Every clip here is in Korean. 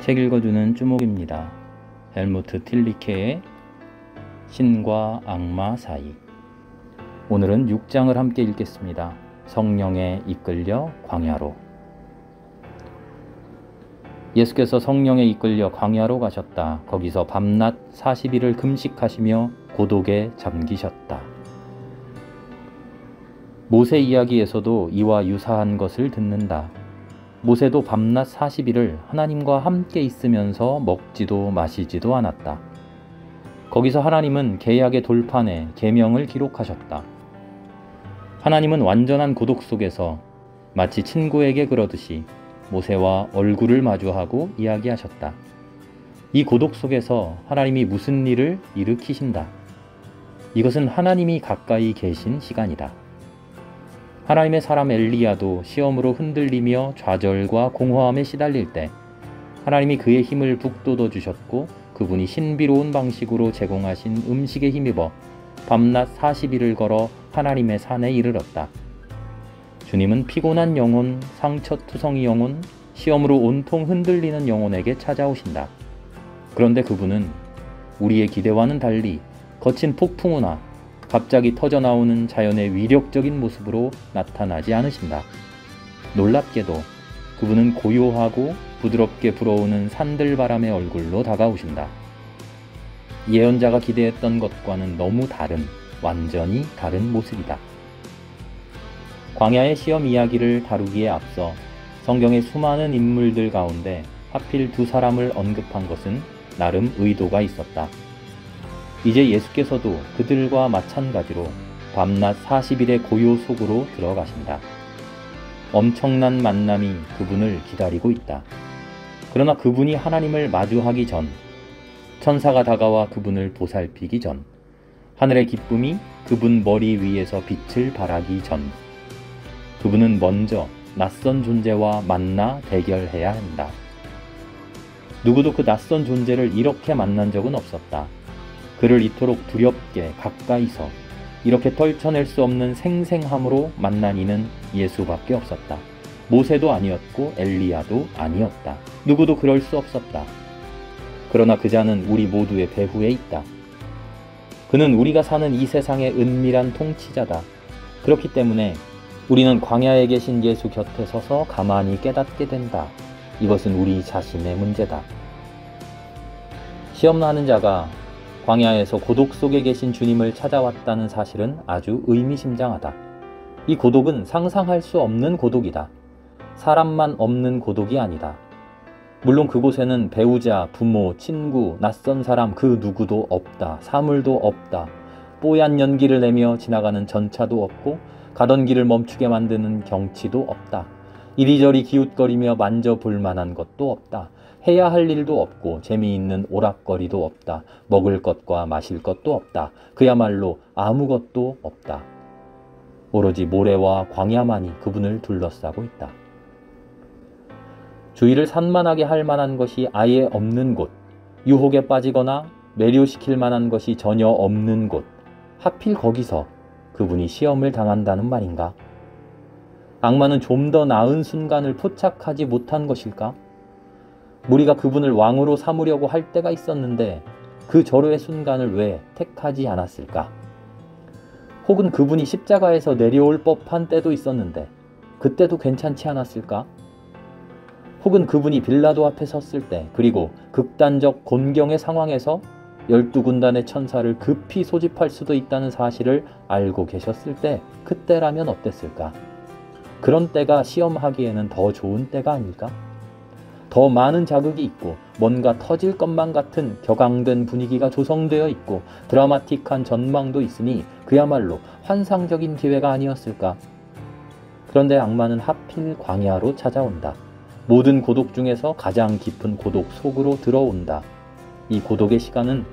책 읽어주는 쭈목입니다. 헬무트 틸리케의 신과 악마 사이. 오늘은 6장을 함께 읽겠습니다. 성령에 이끌려 광야로. 예수께서 성령에 이끌려 광야로 가셨다. 거기서 밤낮 40일을 금식하시며 고독에 잠기셨다. 모세 이야기에서도 이와 유사한 것을 듣는다. 모세도 밤낮 40일을 하나님과 함께 있으면서 먹지도 마시지도 않았다. 거기서 하나님은 계약의 돌판에 계명을 기록하셨다. 하나님은 완전한 고독 속에서 마치 친구에게 그러듯이 모세와 얼굴을 마주하고 이야기하셨다. 이 고독 속에서 하나님이 무슨 일을 일으키신다. 이것은 하나님이 가까이 계신 시간이다. 하나님의 사람 엘리야도 시험으로 흔들리며 좌절과 공허함에 시달릴 때 하나님이 그의 힘을 북돋워 주셨고 그분이 신비로운 방식으로 제공하신 음식에 힘입어 밤낮 40일을 걸어 하나님의 산에 이르렀다. 주님은 피곤한 영혼, 상처투성이 영혼, 시험으로 온통 흔들리는 영혼에게 찾아오신다. 그런데 그분은 우리의 기대와는 달리 거친 폭풍우나 갑자기 터져나오는 자연의 위력적인 모습으로 나타나지 않으신다. 놀랍게도 그분은 고요하고 부드럽게 불어오는 산들바람의 얼굴로 다가오신다. 예언자가 기대했던 것과는 너무 다른, 완전히 다른 모습이다. 광야의 시험 이야기를 다루기에 앞서 성경의 수많은 인물들 가운데 하필 두 사람을 언급한 것은 나름 의도가 있었다. 이제 예수께서도 그들과 마찬가지로 밤낮 40일의 고요 속으로 들어가신다. 엄청난 만남이 그분을 기다리고 있다. 그러나 그분이 하나님을 마주하기 전, 천사가 다가와 그분을 보살피기 전, 하늘의 기쁨이 그분 머리 위에서 빛을 발하기 전, 그분은 먼저 낯선 존재와 만나 대결해야 한다. 누구도 그 낯선 존재를 이렇게 만난 적은 없었다. 그를 이토록 두렵게 가까이서 이렇게 떨쳐낼 수 없는 생생함으로 만난 이는 예수밖에 없었다. 모세도 아니었고 엘리야도 아니었다. 누구도 그럴 수 없었다. 그러나 그 자는 우리 모두의 배후에 있다. 그는 우리가 사는 이 세상의 은밀한 통치자다. 그렇기 때문에 우리는 광야에 계신 예수 곁에 서서 가만히 깨닫게 된다. 이것은 우리 자신의 문제다. 시험하는 자가 광야에서 고독 속에 계신 주님을 찾아왔다는 사실은 아주 의미심장하다. 이 고독은 상상할 수 없는 고독이다. 사람만 없는 고독이 아니다. 물론 그곳에는 배우자, 부모, 친구, 낯선 사람 그 누구도 없다. 사물도 없다. 뽀얀 연기를 내며 지나가는 전차도 없고 가던 길을 멈추게 만드는 경치도 없다. 이리저리 기웃거리며 만져볼 만한 것도 없다. 해야 할 일도 없고 재미있는 오락거리도 없다. 먹을 것과 마실 것도 없다. 그야말로 아무것도 없다. 오로지 모래와 광야만이 그분을 둘러싸고 있다. 주의를 산만하게 할 만한 것이 아예 없는 곳, 유혹에 빠지거나 매료시킬 만한 것이 전혀 없는 곳, 하필 거기서 그분이 시험을 당한다는 말인가? 악마는 좀 더 나은 순간을 포착하지 못한 것일까? 우리가 그분을 왕으로 삼으려고 할 때가 있었는데 그 절호의 순간을 왜 택하지 않았을까? 혹은 그분이 십자가에서 내려올 법한 때도 있었는데 그때도 괜찮지 않았을까? 혹은 그분이 빌라도 앞에 섰을 때 그리고 극단적 곤경의 상황에서 12군단의 천사를 급히 소집할 수도 있다는 사실을 알고 계셨을 때 그때라면 어땠을까? 그런 때가 시험하기에는 더 좋은 때가 아닐까? 더 많은 자극이 있고 뭔가 터질 것만 같은 격앙된 분위기가 조성되어 있고 드라마틱한 전망도 있으니 그야말로 환상적인 기회가 아니었을까? 그런데 악마는 하필 광야로 찾아온다. 모든 고독 중에서 가장 깊은 고독 속으로 들어온다. 이 고독의 시간은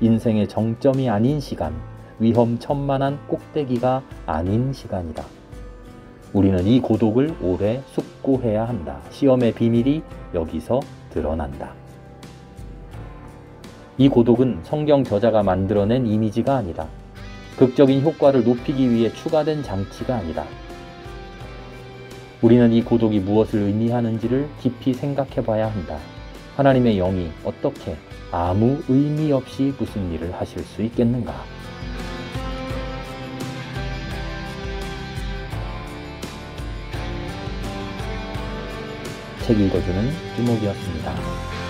인생의 정점이 아닌 시간, 위험천만한 꼭대기가 아닌 시간이다. 우리는 이 고독을 오래 숙고해야 한다. 시험의 비밀이 여기서 드러난다. 이 고독은 성경 저자가 만들어낸 이미지가 아니다. 극적인 효과를 높이기 위해 추가된 장치가 아니다. 우리는 이 고독이 무엇을 의미하는지를 깊이 생각해 봐야 한다. 하나님의 영이 어떻게 아무 의미 없이 무슨 일을 하실 수 있겠는가? 책 읽어주는 두목이었습니다.